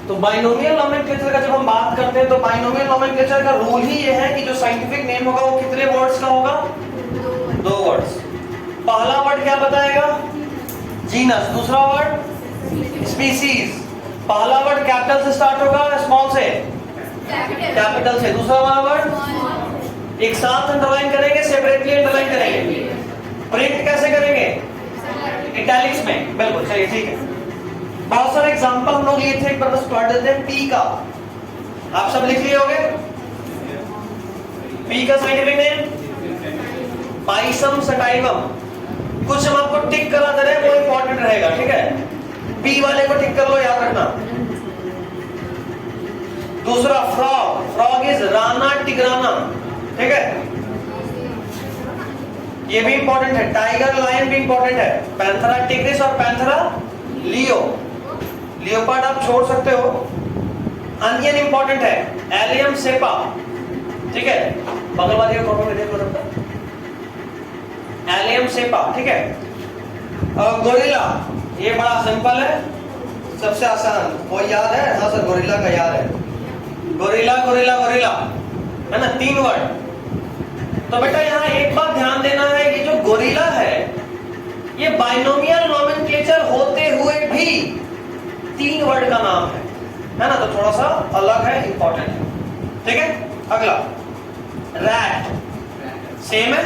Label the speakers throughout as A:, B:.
A: तो binomial nomenclature का जब हम बात करते हैं तो बाइनोमियल नोमेनक्लेचर का रूल ही ये है कि जो साइंटिफिक नेम होगा वो कितने वर्ड्स का होगा? 2 वर्ड्स। पहला वर्ड क्या बताएगा? जीनस। दूसरा वर्ड स्पीसीज। पहला वर्ड कैपिटल से स्टार्ट होगा, स्मॉल से? कैपिटल से। दूसरा वाला वर्ड एक साथ अंडरलाइन करेंगे, सेपरेटली अंडरलाइन करेंगे? प्रिंट कैसे करेंगे? इटैलिक्स में। बिल्कुल, चलिए ठीक है। बहुत सारे एग्जांपल हम लोग लिए थे, एक बार बस पढ़ देते हैं। पी का आप सब लिख लिए होंगे? पी का साइंटिफिक नेम पाइसम सटाइवम। कुछ हम आपको टिक करा दे रहे हैं, वो इंपॉर्टेंट रहेगा, ठीक है? पी वाले को टिक कर लो, याद रखना। दूसरा फ्रॉग, फ्रॉग इज राना टिग्राना, ठीक है? ये भी इंपॉर्टेंट है। टाइगर, लायन भी इंपॉर्टेंट है। पैंथरा टिग्रिस और पैंथरा लियो। लियोपार्ड आप छोड़ सकते हो। अनियन इंपॉर्टेंट है। एलियम सेपा, ठीक है? बगल वाली फोटो में देखो सबका। एलियम सेपा, ठीक है? गोरिल्ला, ये बड़ा सिंपल है, सबसे आसान। वो याद है? हाँ सर, गोरिल्ला का याद है। गोरिल्ला गोरिल्ला गोरिल्ला, है ना? 3 वर्ड। तो बेटा यहाँ एक बात ध्यान देना है, ये जो गोरिल्ला है ये बाइनोमियल नोमेनक्लेचर होते हुए भी 3 वर्ड का नाम है ना? तो थोड़ा सा अलग है, इंपॉर्टेंट है, ठीक है? अगला रैट, सेम है,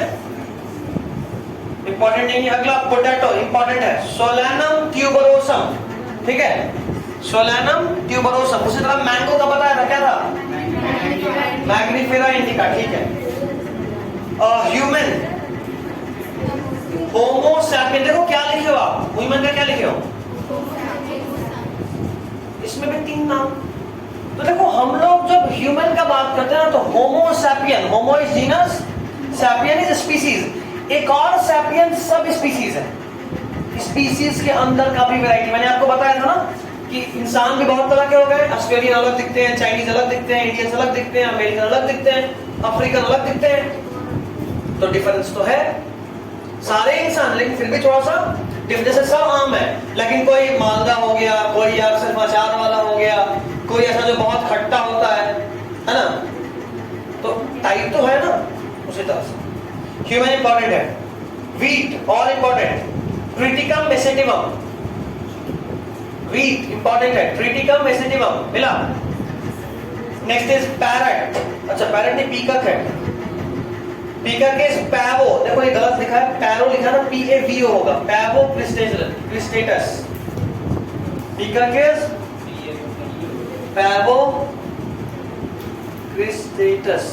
A: इंपॉर्टेंट नहीं है। अगला पोटैटो, इंपॉर्टेंट है। सोलैनम ट्यूबरोसम, ठीक है? Solanum tuberosum. उसी तरह मैंगो का बताया था, क्या था? मैग्निफेरा इंडिका, ठीक है? ह्यूमन, होमो सैपियन। देखो क्या लिखे हो आप, ह्यूमन का क्या लिखे हो? इसमें भी 3 नाम। तो देखो हम लोग जब ह्यूमन का बात करते हैं ना तो homo sapien, homo is genus, sapien is species. एक और सैपियन सब स्पीसीज है। स्पीसीज के अंदर का भी वैरायटी, मैंने आपको बताया था ना कि इंसान भी बहुत तरह के हो गए। ऑस्ट्रेलियन अलग दिखते हैं, चाइनीज अलग दिखते हैं, इंडियंस अलग दिखते हैं, अमेरिकन अलग दिखते हैं, अफ्रीकन अलग दिखते हैं। तो डिफरेंस तो है सारे इंसान, लेकिन फिर भी थोड़ा सा डिफरेंस। सब आम है, लेकिन कोई मालदा हो गया, कोई यार सिर्फ अचार वाला हो गया, कोई ऐसा जो बहुत खट्टा होता है ना? तो टाइप तो है ना उसी तरह से। ह्यूमन इंपॉर्टेंट है। वीट और इंपॉर्टेंट। ट्रिटिकम मेसेटिवम, वीट इंपॉर्टेंट है। ट्रिटिकम मेसेटिवम मिला। Next is parrot. अच्छा, पैरट नहीं, पीकक है। पीकक इज पैवो। देखो ये गलत लिखा है, पैरो लिखा ना, PAVO होगा। Pavo cristatus. Peacock is pavo cristatus,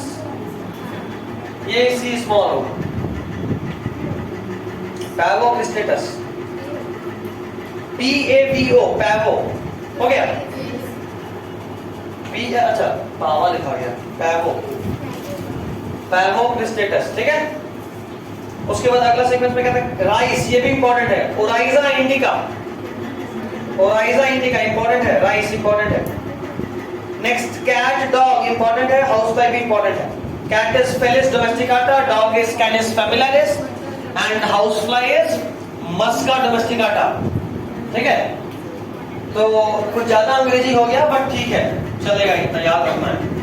A: ये सी स्मॉल होगा। पैवो क्रिस्टेटस, PAVO, पैवो हो गया। पी, अच्छा पावा लिखा गया, पैवो, पैवो क्रिस्टेटस, ठीक है? उसके बाद अगला सीक्वेंस में कहते हैं राइस, ये भी इंपॉर्टेंट है। Oryza indica, oryza indica important है। राइस इंपॉर्टेंट है। नेक्स्ट कैट, डॉग इंपॉर्टेंट है। हाउस फ्लाई भी इंपॉर्टेंट है। Cat is felis domesticata, dog is canis familiaris and house fly is musca domesticata, ठीक है? तो कुछ ज्यादा अंग्रेजी हो गया, बट ठीक है, चलेगा, इतना याद रखना है।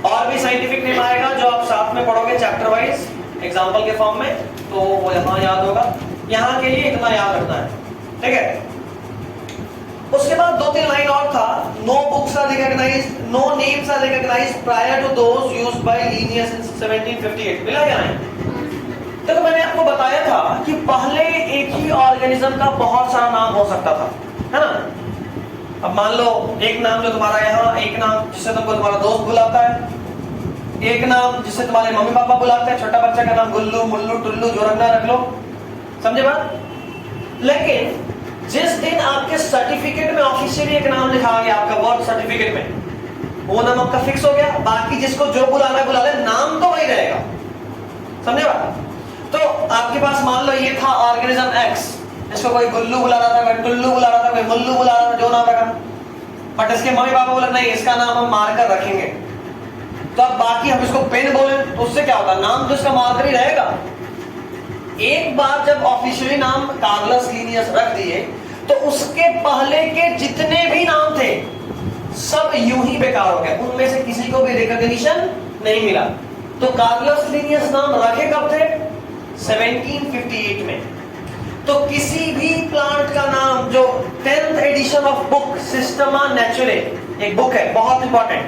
A: और भी साइंटिफिक नेम आएगा जो आप साथ में पढ़ोगे चैप्टर वाइज एग्जांपल के फॉर्म में, तो वो यहाँ याद होगा। यहाँ के लिए इतना याद रखना है, ठीक है? उसके बाद 2-3 लाइन और था। No books are recognised, no names are recognised prior to those used by Linnaeus in 1758। मिला क्या नहीं? देखो मैंने आपको बताया था कि पहले एक ही ऑर्गेनिज्म का बहुत सारा नाम हो सकता था, है ना? अब मान लो एक नाम जो तुम्हारा यहाँ, एक नाम जिससे तुमको तुम्हारा दोस्त बुलाता है, एक नाम जिससे तुम्हारे मम्मी पापा बुलाते हैं, छोटा बच्चा का नाम गुल्लू, मुल्लू, टुल्लू, जो रखना रख लो, समझे बात? लेकिन जिस दिन आपके सर्टिफिकेट में ऑफिशियली एक नाम लिखा गया, आपका बर्थ सर्टिफिकेट में, वो नाम आपका फिक्स हो गया। बाकी जिसको जो बुलाना है बुला ले, नाम तो वही रहेगा, समझे बात? तो आपके पास मान लो ये था ऑर्गेनिज्म एक्स, इसको कोई गुल्लू बुला रहा था, कोई टुल्लू बुला रहा था, कोई मुल्लू बुला रहा था, जो नाम रखा, बट इसके मम्मी पापा बोले नहीं, इसका नाम हम मार्कर रखेंगे। तो अब बाकी हम इसको पेन बोले तो उससे क्या होगा? नाम तो इसका मार्कर ही रहेगा। एक बार जब ऑफिशियली नाम कार्लस लीनियस रख दिए तो उसके पहले के जितने भी नाम थे सब यूं ही बेकार हो गए, उनमें से किसी को भी रिकॉग्निशन नहीं मिला। तो कार्लस लिनियस नाम रखे कब थे? 1758 में। तो किसी भी प्लांट का नाम, जो 10th edition of book Systema Naturae, एक बुक है बहुत इंपॉर्टेंट,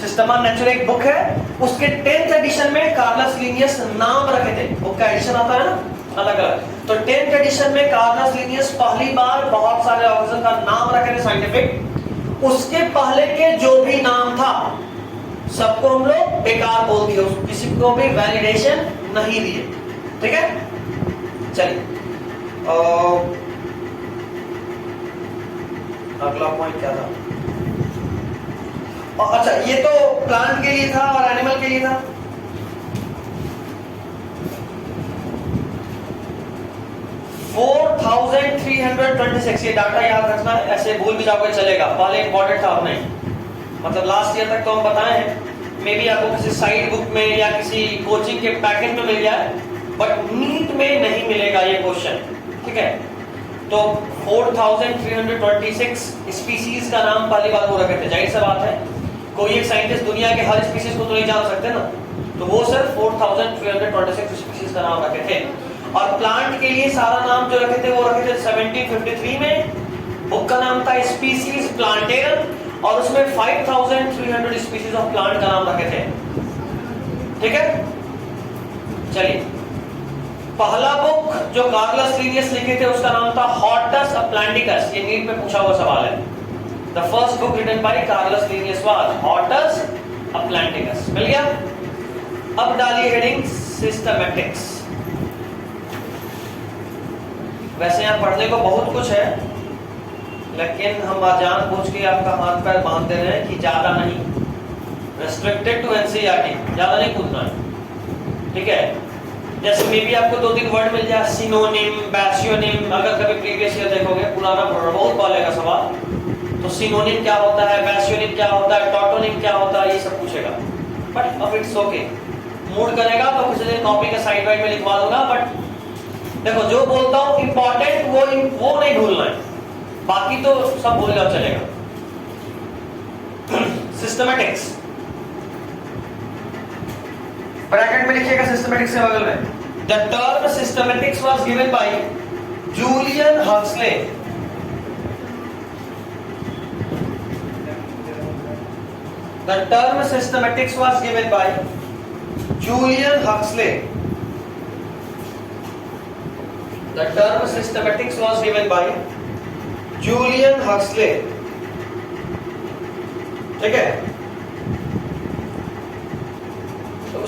A: सिस्टमा नेचुरे एक बुक है, उसके 10th एडिशन में कार्लस लिनियस नाम रखे थे। बुक का एडिशन आता है ना अलग अलग, तो 10th एडिशन में कार्लस लिनियस पहली बार बहुत सारे ऑर्गेनिज्म का नाम रखे थे साइंटिफिक। उसके पहले के जो भी नाम था सबको हम लोग बेकार बोल दिए, किसी को भी वैलिडेशन नहीं दिए। ठीक है, चलिए अगला पॉइंट क्या था? अच्छा, ये तो प्लांट के लिए था और एनिमल के लिए था। $4,326, ये डाटा याद रखना, ऐसे भूल भी जाओगे चलेगा, पहले इंपॉर्टेंट था अब नहीं। मतलब लास्ट ईयर तक तो हम बताए हैं, मे बी आपको किसी साइड बुक में या किसी कोचिंग के पैकेट में मिल गया है, बट नीट में नहीं मिलेगा ये क्वेश्चन। ठीक है, तो 4,326 स्पीसीज का नाम पहली बार वो रखे थे। जाहिर सी बात है, कोई एक साइंटिस्ट दुनिया के हर स्पीसीज को तो नहीं जान सकते ना, तो वो सिर्फ 4,326 स्पीसीज का नाम रखे थे। और प्लांट के लिए सारा नाम जो रखे थे वो रखे थे 1753 में। बुक का नाम था स्पीसीज प्लांटेरम, और उसमें 5,300 स्पीसीज ऑफ प्लांट का नाम रखे थे। ठीक है, चलिए पहला बुक जो कार्लस लिनियस लिखे थे उसका नाम था हॉर्टस अटलांटिकस। ये नीट में पूछा हुआ सवाल है। The first book written by Carolus Linnaeus was Hortus Atlanticus. मिल गया। अब डालिए हेडिंग सिस्टमैटिक्स। वैसे यहाँ पढ़ने को बहुत कुछ है, लेकिन हम जानबूझ के आपका हाथ पैर बांध दे रहे हैं कि ज्यादा नहीं, रेस्ट्रिक्टेड टू एनसीईआरटी, ज्यादा नहीं कूदना है। ठीक है, जैसे मे भी आपको 2-3 वर्ड मिल जाए, सिनोनिम, बैसियोनिम। अगर कभी प्रीवियस ईयर देखोगे, पुराना बहुत पहले का सवाल, तो सिनोनिम क्या होता है, बैसियोनिम क्या होता है, टॉटोनिम क्या होता है, ये सब पूछेगा। बट अब इट्स ओके, मूड करेगा तो किसी दिन कॉपी के साइड वाइड में लिखवा दूंगा। बट देखो, जो बोलता हूँ इंपॉर्टेंट वो नहीं भूलना है, बाकी तो सब भूल जाओ चलेगा। सिस्टमैटिक्स ब्रैकेट में लिखिएगा, सिस्टमैटिक्स के बगल में। The term systematics was given by Julian Huxley. The term systematics was given by Julian Huxley. The term systematics was given by Julian Huxley. ठीक है,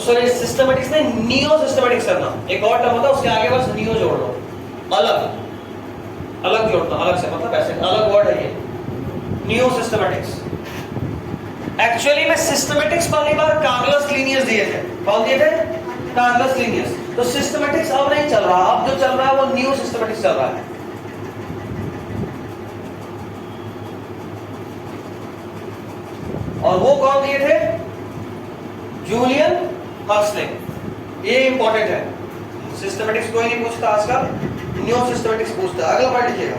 A: सॉरी सिस्टमैटिक्स नहीं, नियो सिस्टमैटिक्स करना। एक और टर्म होता है, उसके आगे बस नियो जोड़ दो, अलग अलग जोड़ना, अलग से, मतलब ऐसे अलग वर्ड है ये, नियो सिस्टमैटिक्स। एक्चुअली में सिस्टमैटिक्स पहली बार कार्लस लिनियस दिए थे। कौन दिए थे? Carolus Linnaeus. तो सिस्टमैटिक्स अब नहीं चल रहा, अब जो चल रहा है वो न्यू सिस्टमैटिक्स चल रहा है। और वो कौन दिए थे? Julian Huxley. ये इंपॉर्टेंट है, सिस्टमैटिक्स कोई नहीं पूछता आजकल, न्यू सिस्टमैटिक्स पूछता है। अगला पढ़ लीजिएगा।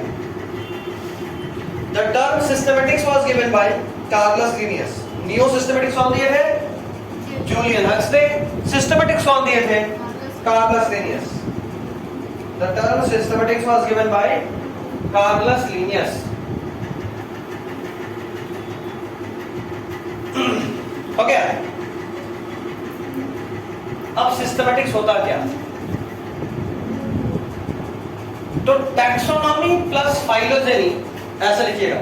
A: The term systematics was given by Carolus Linnaeus. New systematics कौन दिए थे? Julian Huxley. सिस्टमैटिक्स कौन दिए थे? Carolus Linnaeus. The term systematics was given by Carolus Linnaeus. हो गया। अब सिस्टमैटिक्स होता क्या? तो टैक्सोनॉमी प्लस फाइलोजेनी, ऐसे लिखिएगा,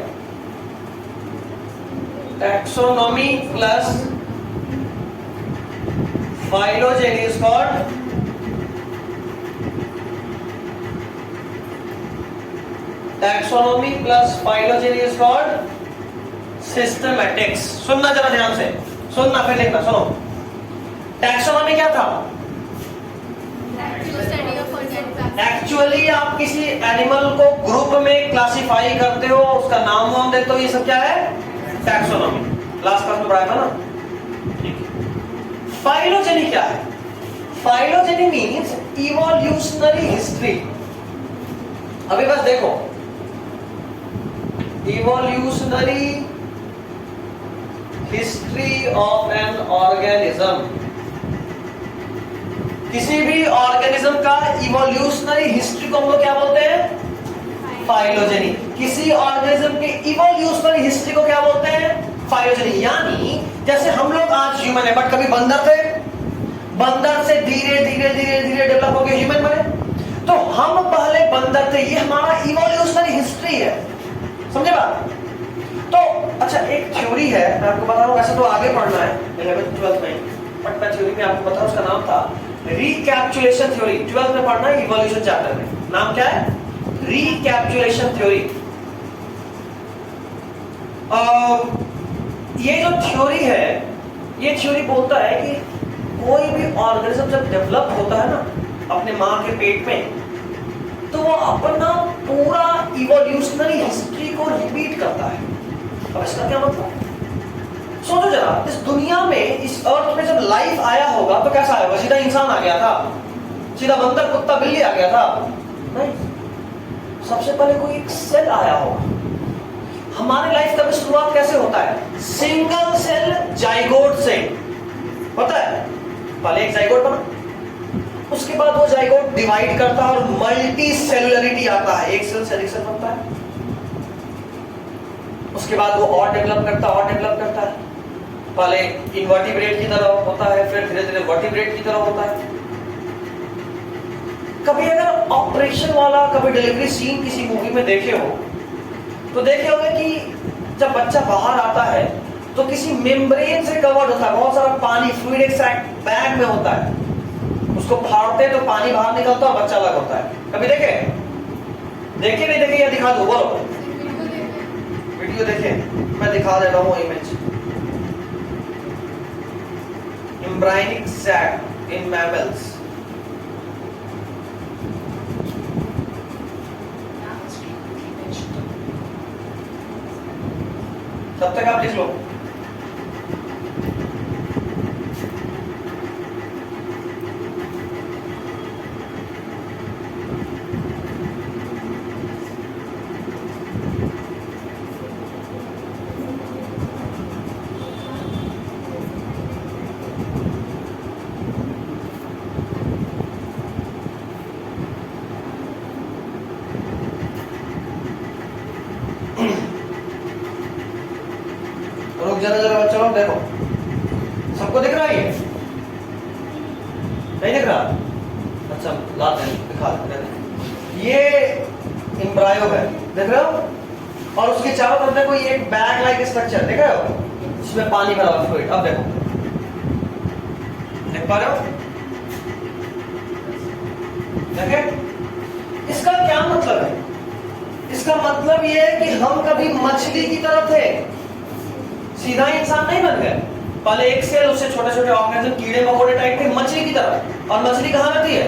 A: taxonomy plus phylogeny is called taxonomy plus phylogeny is called systematics. सुनना जरा ध्यान से, सुनना फिर लिखना। सुनो, टैक्सोनॉमी क्या था? एक्चुअली आप किसी एनिमल को ग्रुप में क्लासिफाई करते हो, उसका नाम वाम देते हो, ये सब क्या है? टैक्सोनॉमी। लास्ट क्लास में पढ़ाया था ना। फाइलोजेनी क्या है? Phylogeny means evolutionary history. अभी बस देखो, evolutionary history of an organism, किसी भी ऑर्गेनिज्म का इवोल्यूशनरी हिस्ट्री को हम लोग क्या बोलते हैं? फाइलोजेनी। किसी ऑर्गेनिज्म के इवोल्यूशनरी हिस्ट्री को क्या बोलते हैं? फाइलोजेनी। यानी जैसे हम लोग आज ह्यूमन है, बट कभी बंदर थे, बंदर से धीरे धीरे धीरे धीरे डेवलप हो गए ह्यूमन बने, तो हम पहले बंदर थे, ये हमारा इवोल्यूशनरी हिस्ट्री है। समझे बात? तो अच्छा, एक थ्योरी है, मैं आपको बता रहा हूं, वैसे तो आगे पढ़ना है 11th 12th में, बट मैं थ्योरी में आपको बता रहा हूं, उसका नाम था रिकैप्चुलेशन थ्योरी। 12th में पढ़ना है, इवोल्यूशन चैप्टर में। नाम क्या है? रिकैप्चुलेशन थ्योरी। ये जो थ्योरी है, ये थ्योरी बोलता है कि कोई भी ऑर्गेनिज्म जब डेवलप होता है ना अपने मां के पेट में, तो वो अपना पूरा इवोल्यूशनरी हिस्ट्री को रिपीट करता है। अब इसका क्या मतलब? सोचो जरा, इस दुनिया में, इस अर्थ में जब लाइफ आया होगा तो कैसा आया? सीधा इंसान आ गया था? सीधा बंदर कुत्ता बिल्ली आ गया था? नहीं, सबसे पहले कोई एक सेल आया होगा। हमारे लाइफ का शुरुआत कैसे होता है? सिंगल सेल जाइगोट से होता है। पहले एक जाइगोट बना, उसके बाद वो जाइगोट डिवाइड करता है और मल्टी सेलुलरिटी आता है, एक सेल से अधिक सेल बनता है। उसके बाद वो और डेवलप करता है। पहले इनवर्टिब्रेट की तरह होता है, फिर धीरे धीरे वर्टिब्रेट की तरह होता है। कभी अगर ऑपरेशन वाला कभी डिलीवरी सीन किसी मूवी में देखे हो तो देखे होंगे कि जब बच्चा बाहर आता है तो किसी मेम्ब्रेन से कवर्ड होता है, बहुत सारा पानी, फ्लूइड एक बैग में होता है, उसको फाड़ते तो पानी बाहर निकलता है, बच्चा अलग होता है। कभी देखे नहीं देखे? या दिखा दो, बोलो। वीडियो देखे? मैं दिखा दे रहा हूँ image. Embryonic sac in mammals. तब तक आप लिख लो। जरा बच्चा लोग देखो, सबको दिख रहा है? ये नहीं दिख रहा? अच्छा, लाते हैं, दिखा देते हैं। ये एम्ब्रायो है, देख रहे हो? और उसके चारों तरफ देखो, ये एक बैग लाइक स्ट्रक्चर देख रहे हो, इसमें पानी भरा हुआ फ्लूइड। अब देखो, देख पा रहे हो? देखे? इसका क्या मतलब है? इसका मतलब ये है कि हम कभी मछली की तरह थे, सीधा इंसान नहीं बन गए। पहले एक सेल, उससे छोटे छोटे ऑर्गेनिज्म, कीड़े मकोड़े टाइप के, मछली की तरह। और मछली कहाँ रहती है?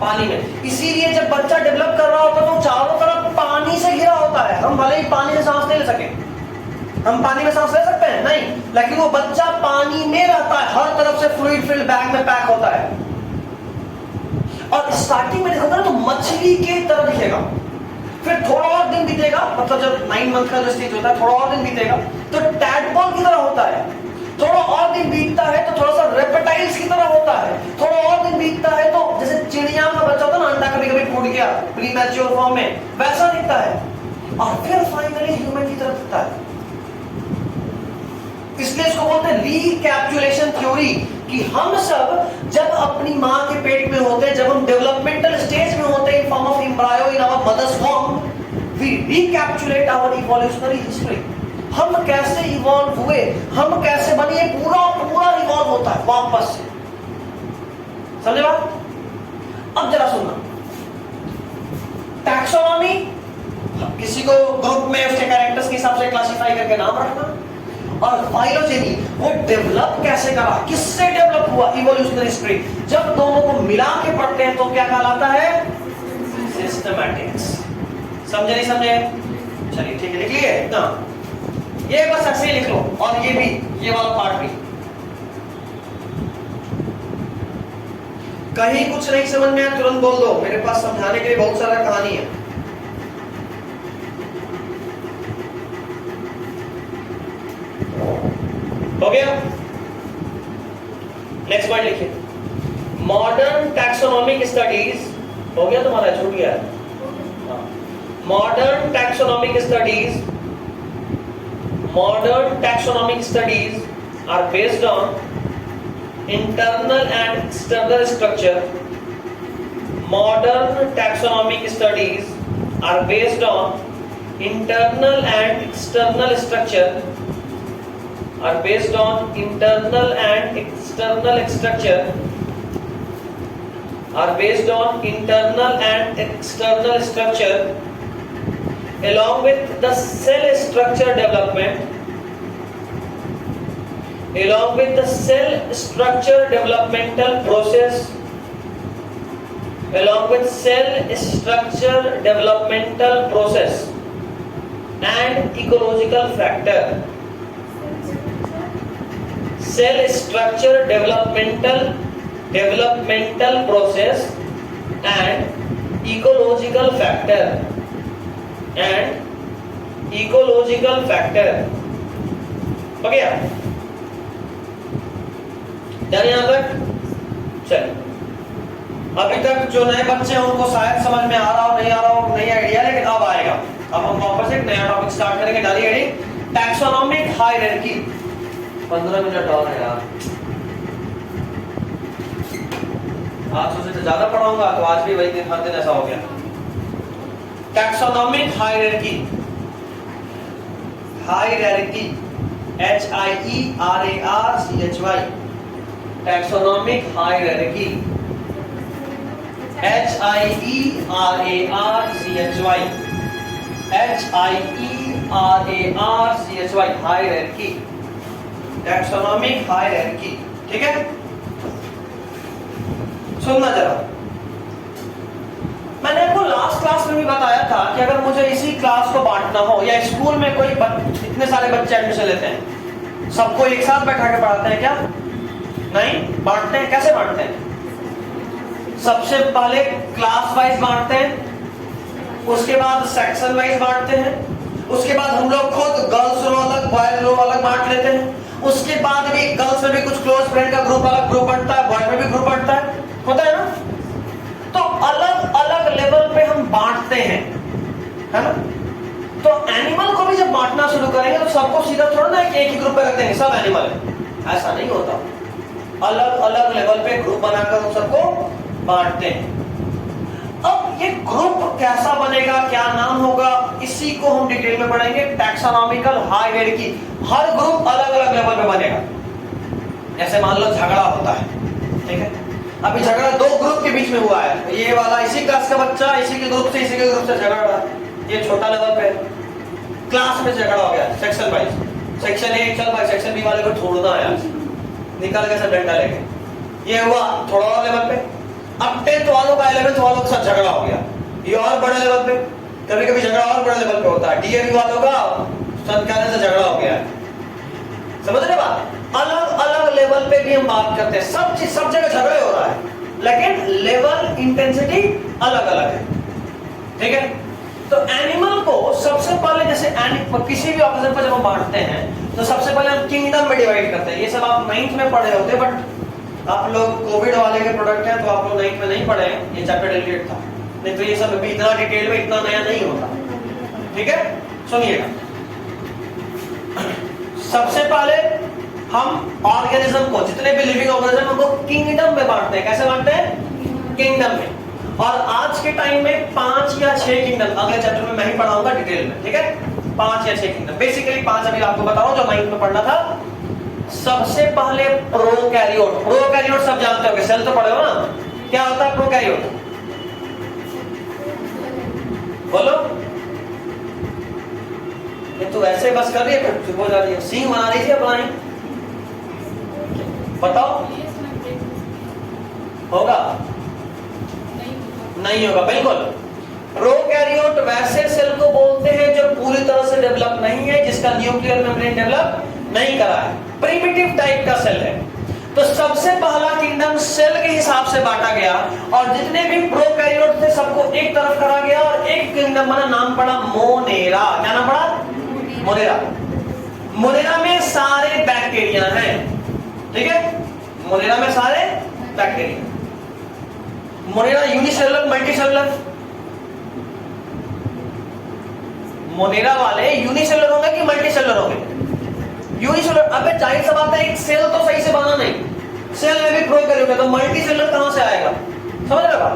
A: पानी में। इसीलिए जब बच्चा डेवलप कर रहा होता है तो चारों तरफ पानी से घिरा होता है। हम भले ही पानी से सांस नहीं ले सके, हम पानी में सांस ले सकते हैं नहीं, लेकिन वो बच्चा पानी में रहता है, हर तरफ से फ्लूइड फिल्ड बैग में पैक होता है। और स्टार्टिंग में देखोगे ना तो मछली के तरह दिखेगा, फिर थोड़ा और दिन बीतेगा, मतलब जब 9 मंथ का जो स्टेज होता है, थोड़ा और दिन बीतेगा तो टैडपोल की तरह होता है। थोड़ा और दिन बीतता है तो थोड़ा सा रेप्टाइल्स की तरह होता है। थोड़ा और दिन बीतता है तो जैसे चिड़िया का बच्चा होता है ना, अंडा कभी कभी फूट गया प्रीमैच्योर फॉर्म में, वैसा दिखता है। और फिर फाइनली ह्यूमन की तरह दिखता है। इसलिए इसको बोलते हैं रिकैप्चुलेशन थ्योरी, कि हम सब जब अपनी मां के पेट में होते हैं, जब हम डेवलपमेंटल स्टेज में होते हैं in form of embryo in our mothers form, we recapitulate our evolutionary history. हम कैसे इवॉल्व हुए, हम कैसे बने, पूरा इवॉल्व होता है वापस से। समझे बात? अब जरा सुनना, टैक्सोनॉमी, किसी को ग्रुप में उसके कैरेक्टर्स के हिसाब से क्लासिफाई करके नाम रखना, और फाइलोजेनी, वो डेवलप कैसे करा, किससे डेवलप हुआ, इवोल्यूशनरी हिस्ट्री। जब दोनों को मिला के पढ़ते हैं तो क्या कहलाता है? सिस्टमैटिक्स। समझे नहीं समझे? चलिए ठीक है, लिख लिए ना, ये बस ऐसे ही लिख लो, और ये भी, ये वाला पार्ट भी। कहीं कुछ नहीं समझ में आया तुरंत बोल दो, मेरे पास समझाने के लिए बहुत सारा कहानी है। हो गया? नेक्स्ट पॉइंट लिखिए, मॉडर्न टैक्सोनॉमिक स्टडीज, हो गया तुम्हारा, छूट गया? Modern taxonomic studies are based on internal and external structure. Modern taxonomic studies are based on internal and external structure. Are based on internal and external structure. Are based on internal and external structure, along with the cell structure development. Along with the cell structure developmental process, along with cell structure developmental process and ecological factor. Cell structure developmental process and ecological factor हो गया? ध्यान यहां तक? चलिए, अभी तक जो नए बच्चे हैं उनको शायद समझ में आ रहा हो, नहीं आ रहा हो, नहीं आइडिया, लेकिन अब आएगा। अब हम वापस एक नया टॉपिक स्टार्ट करेंगे। डालिए हेडिंग, टैक्सोनॉमिक हायरार्की। 15 मिनट और है यार, आज सोचे तो ज्यादा पढ़ाऊंगा, तो आज भी वही दिन, हर दिन ऐसा हो गया। Taxonomic hierarchy, hierarchy, HIERARCHY, taxonomic hierarchy, HIERARCHY, HIERARCHY, hierarchy, taxonomic hierarchy। ठीक है, सुनना जरा। मैंने आपको लास्ट क्लास में भी बताया था कि अगर मुझे इसी क्लास को बांटना हो, या स्कूल में कोई इतने सारे बच्चे एडमिशन लेते हैं, सबको एक साथ बैठा के पढ़ाते हैं क्या? नहीं, बांटते हैं। कैसे बांटते हैं? सबसे पहले क्लास वाइज बांटते हैं, उसके बाद सेक्शन वाइज बांटते हैं, उसके बाद हम लोग खुद गर्ल्स रो अलग, बॉयज रो अलग बांट लेते हैं, उसके बाद भी गर्ल्स में भी कुछ क्लोज फ्रेंड का ग्रुप अलग ग्रुप बनता है, बॉयज में भी ग्रुप बनता है, होता है ना? तो अलग अलग लेवल पे हम बांटते हैं, है ना? तो एनिमल को भी जब बांटना शुरू करेंगे तो सबको सीधा थोड़ा ना एक ही ग्रुप पे रख देंगे सब एनिमल है, ऐसा नहीं होता। अलग अलग लेवल पे ग्रुप बनाकर हम सबको बांटते हैं। अब ये ग्रुप कैसा बनेगा, क्या नाम होगा, इसी को हम डिटेल में पढ़ेंगे। टैक्सोनॉमिकल हायरार्की, हर ग्रुप अलग अलग लेवल पे बनेगा। जैसे मान लो झगड़ा होता है, ठीक है? अभी झगड़ा दो ग्रुप के बीच में हुआ है, ये वाला इसी क्लास का बच्चा इसी के ग्रुप से झगड़ रहा है, ये छोटा लेवल पे क्लास में झगड़ा हो गया, सेक्शन वाइज, सेक्शन ए चल भाई सेक्शन बी वाले को छोड़ना है, निकल के सब डंडा लेके, ये हुआ थोड़ा और लेवल पे। अब 10th वालों का 11th वालों के साथ झगड़ा हो गया, ये और बड़े लेवल पे। कभी कभी झगड़ा और बड़े लेवल पे होता है, डीएवी वालों का संकाय से झगड़ा हो गया है। समझ रहे बात? अलग अलग लेवल पे भी हम बात करते हैं, सब जगह झगड़ा हो रहा है, लेकिन लेवल इंटेंसिटी अलग अलग है, ठीक है? तो एनिमल को सबसे पहले, जैसे किसी भी ऑर्गेनिज्म को जब हम बांटते हैं तो सबसे पहले हम किंगडम में डिवाइड करते हैं। ये सब आप 9th में पढ़े होते, बट आप लोग कोविड वाले के प्रोडक्ट हैं तो आप लोग 9th में नहीं पढ़े हैं, ये चैप्टर डिलीट था, नहीं तो ये सब अभी इतना डिटेल में इतना नया नहीं होता, ठीक है? सुनिएगा, सबसे पहले हम ऑर्गेनिज्म को, जितने भी लिविंग ऑर्गेनिज्म उनको किंगडम में बांटते हैं। कैसे बांटते हैं? किंगडम में। और आज के टाइम में 5 या 6 किंगडम, अगले चैप्टर में मैं ही पढ़ाऊंगा डिटेल में, ठीक है? 5 या 6 किंगडम, बेसिकली 5 अभी आपको बता रहा हूं जो 9th में पढ़ना था। सबसे पहले प्रोकैरियोट, प्रोकैरियोट सब जानते होंगे, सेल तो पढ़े हो ना? क्या होता है प्रोकैरियोट? बोलो। ये तो ऐसे बस कर रही है, फिर चुप हो जा रही है, सिंह बना रही थी अपना ही, बताओ होगा? नहीं होगा, बिल्कुल। प्रोकैरियोट वैसे सेल को बोलते हैं जो पूरी तरह से डेवलप नहीं है, जिसका न्यूक्लियर मेम्ब्रेन डेवलप नहीं करा है, प्रिमिटिव टाइप का सेल है। तो सबसे पहला किंगडम सेल के हिसाब से बांटा गया, और जितने भी प्रोकैरियोट थे सबको एक तरफ करा गया, और एक किंगडम बना, नाम पड़ा मोनेरा। क्या नाम पड़ा? मोनेरा। मोनेरा में सारे बैक्टीरिया हैं, ठीक है, मोनेरा में सारे bacteria. Monera unicellular multicellular, Monera वाले यूनिसेलुलर होंगे कि मल्टीसेलुलर होंगे? यूनिसेलुलर। अबे जाहिर सा बात है, एक सेल तो सही से बना नहीं, सेल में भी प्रोकैरियोट है, तो मल्टीसेलुलर कहां से आएगा? समझ रहे हो?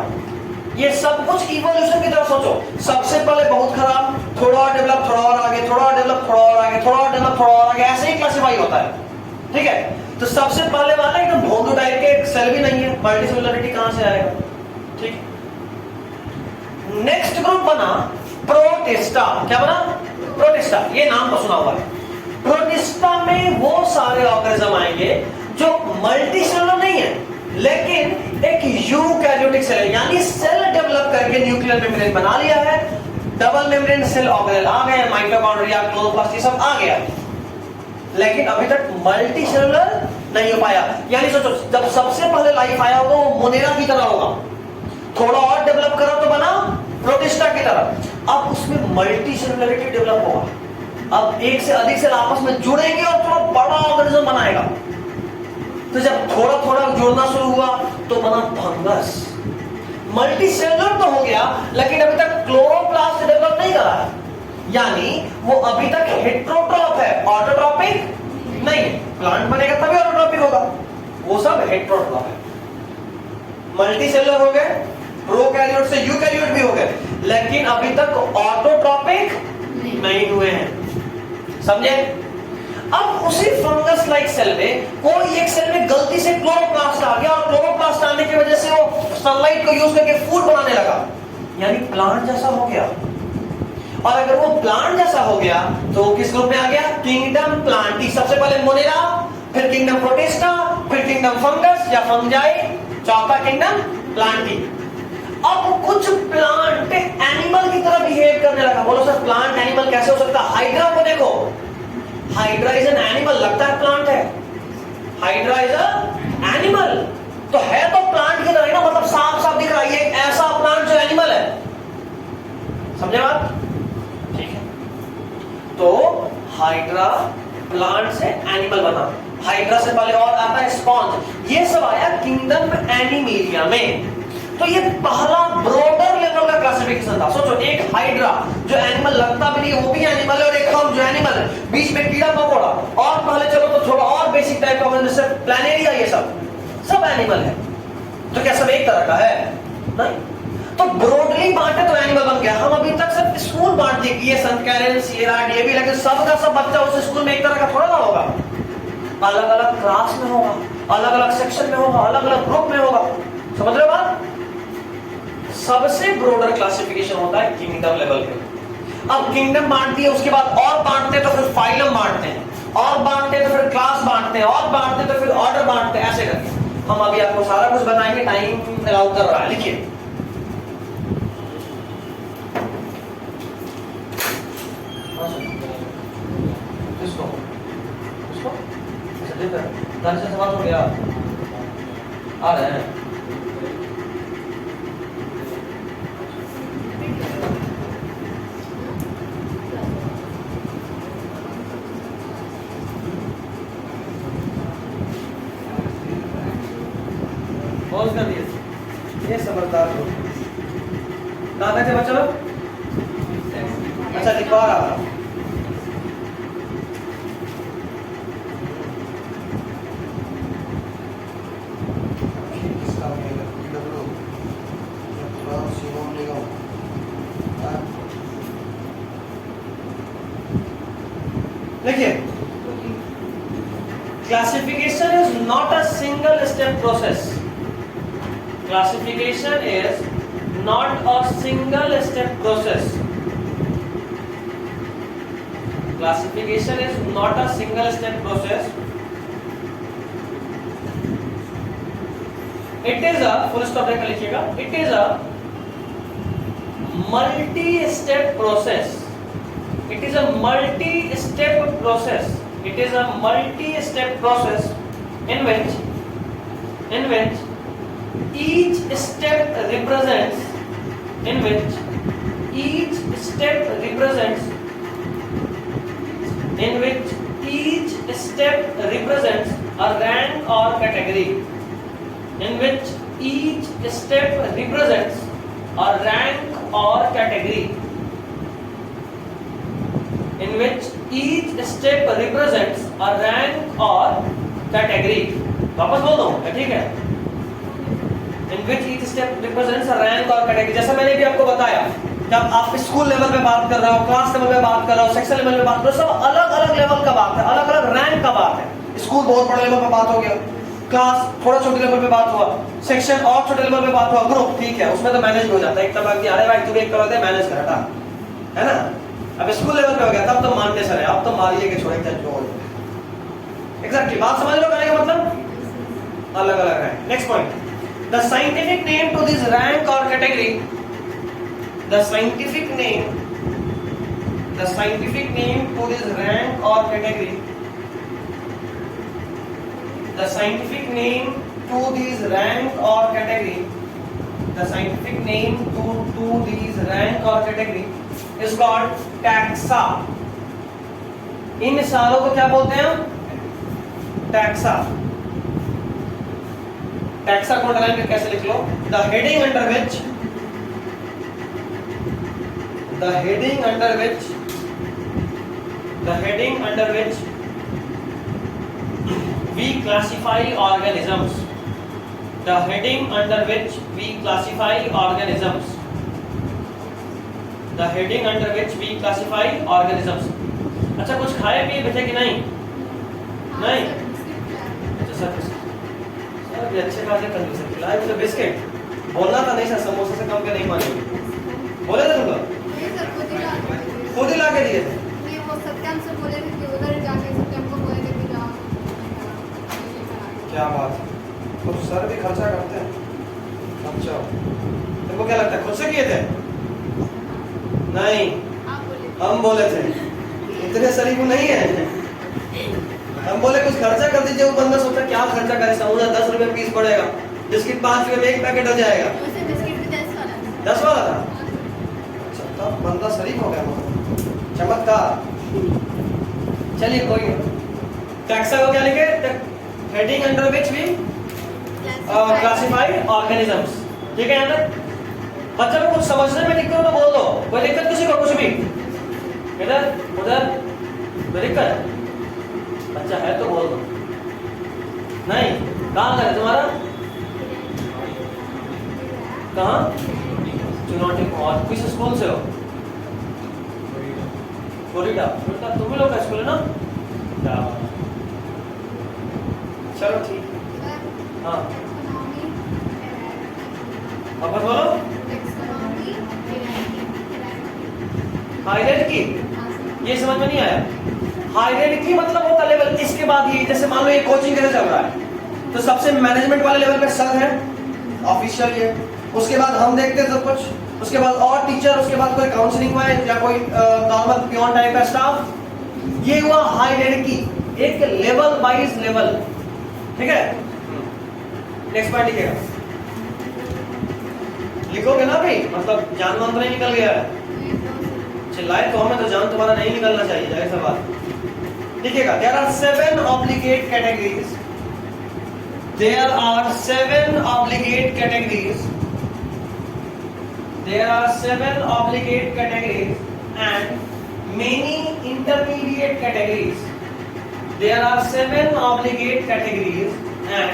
A: ये सब कुछ इवोल्यूशन की तरफ सोचो। सबसे पहले बहुत खराब, थोड़ा और डेवलप, थोड़ा और आगे, थोड़ा और डेवलप, थोड़ा और आगे, थोड़ा और डेवलप, थोड़ा और आगे, ऐसे ही क्लासिफाई होता है, ठीक है। तो सबसे पहले वाला एकदम भोंदू टाइप के, एक सेल भी नहीं है, मल्टीसेलुलरिटी कहां से आएगा? ठीक। नेक्स्ट ग्रुप बना प्रोटिस्टा। क्या बना? प्रोटिस्टा। ये नाम तो सुना हुआ है। प्रोटिस्टा में वो सारे ऑर्गेनिज्म आएंगे जो मल्टीसेलुलर नहीं है, लेकिन एक यूकैरियोटिक सेल है, यानी सेल डेवलप करके न्यूक्लियर मेम्ब्रेन बना लिया है, डबल मेम्ब्रेन सेल ऑर्गेनेल आ गए, माइटोकॉन्ड्रिया, क्लोरोप्लास्ट, ये सब आ गया, लेकिन अभी तक मल्टीसेलुलर नहीं हो पाया। यानी सोचो, जब सबसे पहले लाइफ आया होगा वो मोनेरा की तरह होगा, थोड़ा और डेवलप करा तो बना प्रोटिस्टा की तरह। अब उसमें मल्टीसेलुलरिटी डेवलप होगा, अब एक से अधिक सेल आपस में जुड़ेंगे और थोड़ा बड़ा ऑर्गेनिज्म बनाएगा। तो जब थोड़ा थोड़ा जुड़ना शुरू हुआ तो बना फंगस। मल्टीसेलुलर तो हो गया, लेकिन अभी तक क्लोरोप्लास्ट डेवलप नहीं करा है, यानी वो अभी तक हेट्रोट्रॉप है, ऑटोट्रॉपिक नहीं। प्लांट बनेगा तभी ऑटोट्रॉपिक होगा, वो सब हेट्रोट्रॉप है। मल्टीसेलुलर हो गए, प्रोकैरियोट से यूकैरियोट भी हो गए, लेकिन अभी तक ऑटोट्रॉपिक नहीं हुए हैं, समझे? अब उसी फंगस लाइक सेल में कोई एक सेल में गलती से क्लोरोप्लास्ट आ गया, और क्लोरोप्लास्ट आने की वजह से वो सनलाइट को यूज करके फूड बनाने लगा, यानी प्लांट जैसा हो गया। और अगर वो प्लांट जैसा हो गया तो किस ग्रुप में आ गया? Kingdom Plantae. सबसे पहले मोनेरा, फिर किंगडम प्रोटिस्टा, फिर किंगडम फंगस या फंजाई, चौथा किंगडम प्लांटी। अब कुछ प्लांट एनिमल की तरह बिहेव करने लगा। बोलो सर, प्लांट एनिमल कैसे हो सकता? हाइड्रा को देखो, हाइड्रा इज एन एनिमल, लगता है प्लांट है। हाइड्रा इज अ एनिमल, तो है तो प्लांट की तरह ना, मतलब साफ साफ दिख रहा है ये ऐसा प्लांट जो एनिमल है। समझे बात? ठीक है, तो हाइड्रा प्लांट से एनिमल बना। हाइड्रा से पहले और आता है स्पॉन्ज, ये सब आया किंगडम एनिमेलिया में। तो ये पहला ब्रॉडर लेवल का क्लासिफिकेशन था। सोचो, एक हाइड्रा जो एनिमल लगता भी नहीं, वो भी एनिमल है, और एक हम जो एनिमल है, बीच में कीड़ा मकोड़ा, और पहले चलो तो थोड़ा और बेसिक टाइप का, जैसे प्लैनेरिया, ये सब एनिमल है। तो क्या सब एक तरह का है? नहीं। तो ब्रॉडली बांटे तो एनिमल बन गया। हम अभी तक सिर्फ स्कूल बांट दिए कि ये संत कैरेंस, ये राड, ये भी, लेकिन सबका सब बच्चा उस स्कूल में एक तरह का थोड़ा ना होगा, अलग अलग क्लास में होगा, अलग अलग सेक्शन में होगा, अलग अलग ग्रुप में होगा। समझ रहे हो बात? सबसे ब्रॉडर क्लासिफिकेशन होता है किंगडम लेवल पे। अब किंगडम बांट दिए, उसके बाद और बांटते तो फिर फाइलम बांटते हैं, और बांटते तो फिर क्लास बांटते हैं, और बांटते तो फिर ऑर्डर बांटते हैं, ऐसे करके हम अभी आपको सारा कुछ बताएंगे, टाइम अलाउ कर रहा है। लिखिए, किसको किसको से सवाल हो गया, आ रहे हैं। कर दिए, ये समझदार लोग। कहाँ गए थे बच्चे लोग? अच्छा, लिखवा रहा था। देखिए, classification is not a single step process. Classification is not a single step process. Classification is not a single step process. It is a full stop लेकर लिखिएगा. It is a multi-step process. It is a multi-step process. It is a multi-step process in which each step represents each step represents a rank or category. In which each step represents a rank or category. In which each step represents a rank or category. वापस बोल दो, ठीक है? In which each step represents a rank or category. जैसा मैंने भी आपको बताया, जब आप स्कूल लेवल पे बात कर रहे हो, क्लास लेवल पे बात कर रहे हो, सेक्शन लेवल पे बात कर रहे हो, सब अलग अलग लेवल का बात है, अलग अलग रैंक का बात है। स्कूल बहुत बड़े लेवल पे बात हो गया, क्लास थोड़ा छोटे लेवल पे बात हुआ, सेक्शन और छोटे लेवल पे बात हुआ, ग्रुप ठीक है, उसमें तो मैनेज हो जाता है। एक तब अरे भाई तू एक करो दे मैनेज करता है ना। अब स्कूल लेवल पे हो गया तब तो मानते सर है, अब तो मारिए के छोड़े क्या जो एग्जैक्टली बात समझ लो कहने का मतलब अलग अलग है। Next point, the scientific name to this rank और category, the scientific name to this rank or category, the scientific name to this rank or category, the scientific name to this rank or category is called taxa. इन सालों को क्या बोलते हैं हम? Taxa. Taxa को underline करके कैसे लिख लो? the heading under which we classify organisms. The heading under which we classify organisms. The heading under which we classify organisms. अच्छा कुछ खाए पिए बचे कि नहीं? नहीं? अच्छा सर ये अच्छे खासे कंजूस है, खिलाए मुझे बिस्किट। बोलना था नहीं सर, समोसे से कम के नहीं मानेंगे। बोले थे तुमको? खुद ही ला के दिए थे।
B: नहीं वो सत्यम से बोले थे कि उधर जाके सत्यम को बोले थे कि जाओ।
A: क्या बात है, तो सर भी खर्चा करते हैं। अच्छा तुमको क्या लगता है खुद से किए थे? नहीं हम बोले थे, इतने शरीफ नहीं है। हम बोले कुछ खर्चा कर दीजिए, वो बंदा सोचा क्या खर्चा करे, समोसा 10 रुपए पीस पड़ेगा, बिस्किट 5 रुपए में एक पैकेट हो जाएगा।
B: बिस्किट भी
A: 10 वाला था। अच्छा तब बंदा शरीफ हो गया, चमत्कार। चलिए कोई टैक्सा को क्या लिखे? Heading under which we classify organisms. ठीक है, यहाँ तक बच्चा को कुछ समझने में दिक्कत हो तो बोल दो, कोई दिक्कत किसी को कुछ भी, इधर उधर कोई दिक्कत बच्चा है तो बोल दो। नहीं कहाँ है तुम्हारा? कहाँ? चुनौती और किस स्कूल से हो? फ्लोरिडा। फ्लोरिडा तुम लोग का स्कूल है ना? चलो ठीक। हाँ वापस बोलो। हायरार्की ये समझ में नहीं आया। हायरार्की मतलब होता लेवल, इसके बाद ये जैसे मान लो ये कोचिंग कैसे चल रहा है, तो सबसे मैनेजमेंट वाले लेवल पे सर है ऑफिशियल ये, उसके बाद हम देखते हैं सब कुछ, उसके बाद और टीचर, उसके बाद कोई काउंसलिंग में या कोई नॉर्मल पियोन टाइप का स्टाफ। ये हुआ हायरार्की, एक लेवल वाइज लेवल। ठीक है, नेक्स्ट पॉइंट लिखिएगा, लिखोगे ना भाई, मतलब जान मान तो नहीं निकल गया है। चिल्लाए तो हमें तो जान तुम्हारा नहीं निकलना चाहिए, जाहिर सा बात। लिखिएगा, there are 7 obligate categories, there are 7 obligate categories, there are 7 obligate categories and many intermediate categories, there are 7 obligate categories and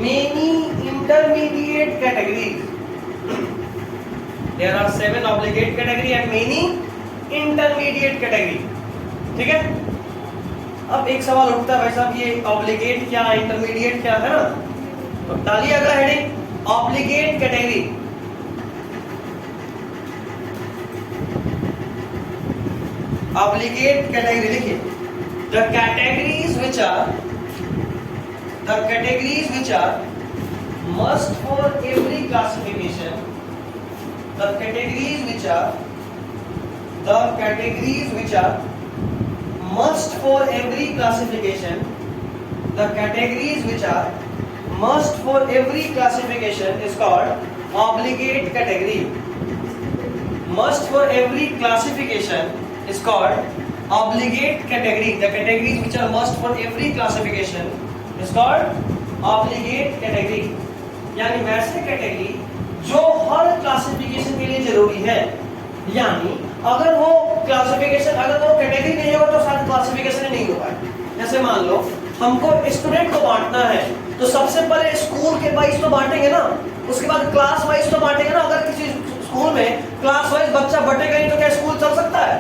A: many intermediate categories, there are 7 obligate category and many intermediate category। ठीक है, अब एक सवाल उठता है भाई साहब, ये obligate क्या है, intermediate क्या है ना, तो डालिए अगला heading, obligate category। obligate category लिखिए, the categories which are must for every classification, the categories which are must for every classification, the categories which are must for every classification is called obligate category। must for every classification is called obligate category, the categories which are must for every classification is called obligate category, यानी वैसे category जो हर classification के लिए जरूरी है। यानी अगर वो क्लासिफिकेशन, अगर वो कैटेगरी नहीं होगा तो शायद क्लासिफिकेशन ही नहीं हो पाए। जैसे मान लो हमको स्टूडेंट को बांटना है, तो सबसे पहले स्कूल के वाइज तो बांटेंगे ना, उसके बाद क्लास वाइज तो बांटेंगे ना। अगर किसी स्कूल में क्लास वाइज बच्चा बटेगा नहीं तो क्या स्कूल चल सकता है?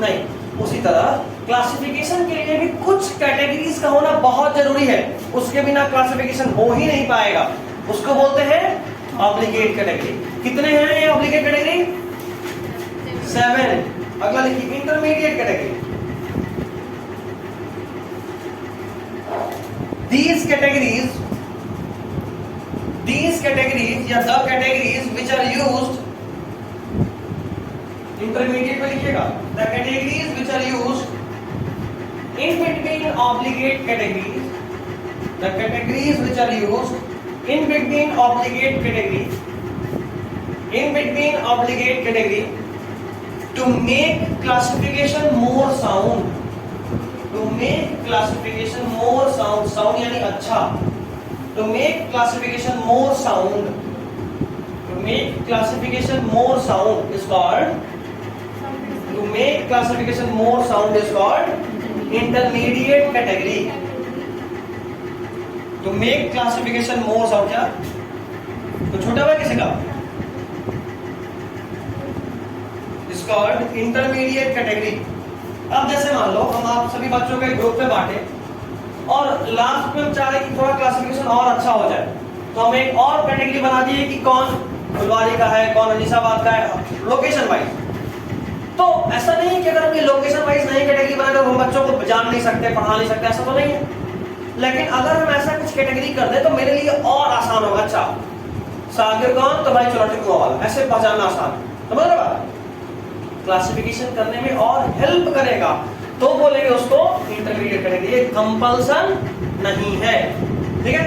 A: नहीं। उसी तरह क्लासिफिकेशन के लिए भी कुछ कैटेगरीज का होना बहुत जरूरी है, उसके बिना क्लासिफिकेशन हो ही नहीं पाएगा। उसको बोलते हैं ऑब्लिगेट कैटेगरी। कितने हैं ये ऑब्लिगेट कैटेगरी? 7। अगला लिखिए इंटरमीडिएट कैटेगरी। These categories या the categories which are used, intermediate में लिखिएगा, the categories which are used in between obligate categories, the categories which are used in between obligate categories, in between obligate category to make classification more sound, to make classification more sound, sound यानी अच्छा, to make classification more sound, to make classification more sound is called, to make classification more sound is called intermediate category. To make classification more sound क्या? तो छोटा हुआ किसी का? is called intermediate category. अब जैसे मान लो हम आप सभी बच्चों के ग्रुप में बांटे और लास्ट में हम चाह रहे कि थोड़ा क्लासिफिकेशन और अच्छा हो जाए, तो हम एक और कैटेगरी बना दिए कि कौन फुलवारी का है, कौन अनीसाबाद का है, लोकेशन वाइज। तो ऐसा नहीं है कि अगर हम ये लोकेशन वाइज नई कैटेगरी बनाए तो हम बच्चों को जान नहीं सकते, पढ़ा नहीं सकते, ऐसा तो नहीं है। लेकिन अगर हम ऐसा कुछ कैटेगरी कर दे तो मेरे लिए और आसान होगा। अच्छा सागर कौन, तो भाई चौराटी कुआं वाला, ऐसे पहचानना आसान, समझ रहे बात? क्लासिफिकेशन करने में और हेल्प करेगा, तो बोलेंगे उसको इंटरमीडिएट कैटेगरी। ये कंपल्सन नहीं है, ठीक है।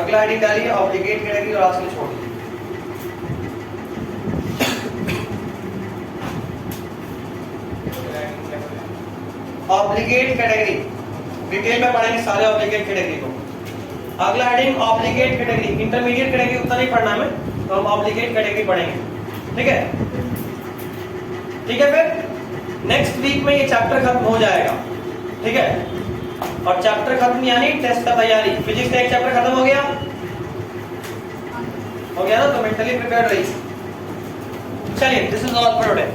A: अगला हेडिंग डालिए ऑब्लिगेट कैटेगरी और आज के लिए छोड़ दीजिए। ऑब्लिगेट कैटेगरी डिटेल में पढ़ेंगे सारे ऑब्लिगेट कैटेगरी को। अगला heading obligate category, intermediate category उतना नहीं पढ़ना है, तो हम ऑब्लिगेट कैटेगरी पढ़ेंगे, ठीक है। ठीक है, फिर नेक्स्ट वीक में ये चैप्टर खत्म हो जाएगा, ठीक है। और चैप्टर खत्म यानी टेस्ट का तैयारी। फिजिक्स का एक चैप्टर खत्म हो गया ना, तो मेंटली प्रिपेयर्ड रहिए। चलिए, this is all for today.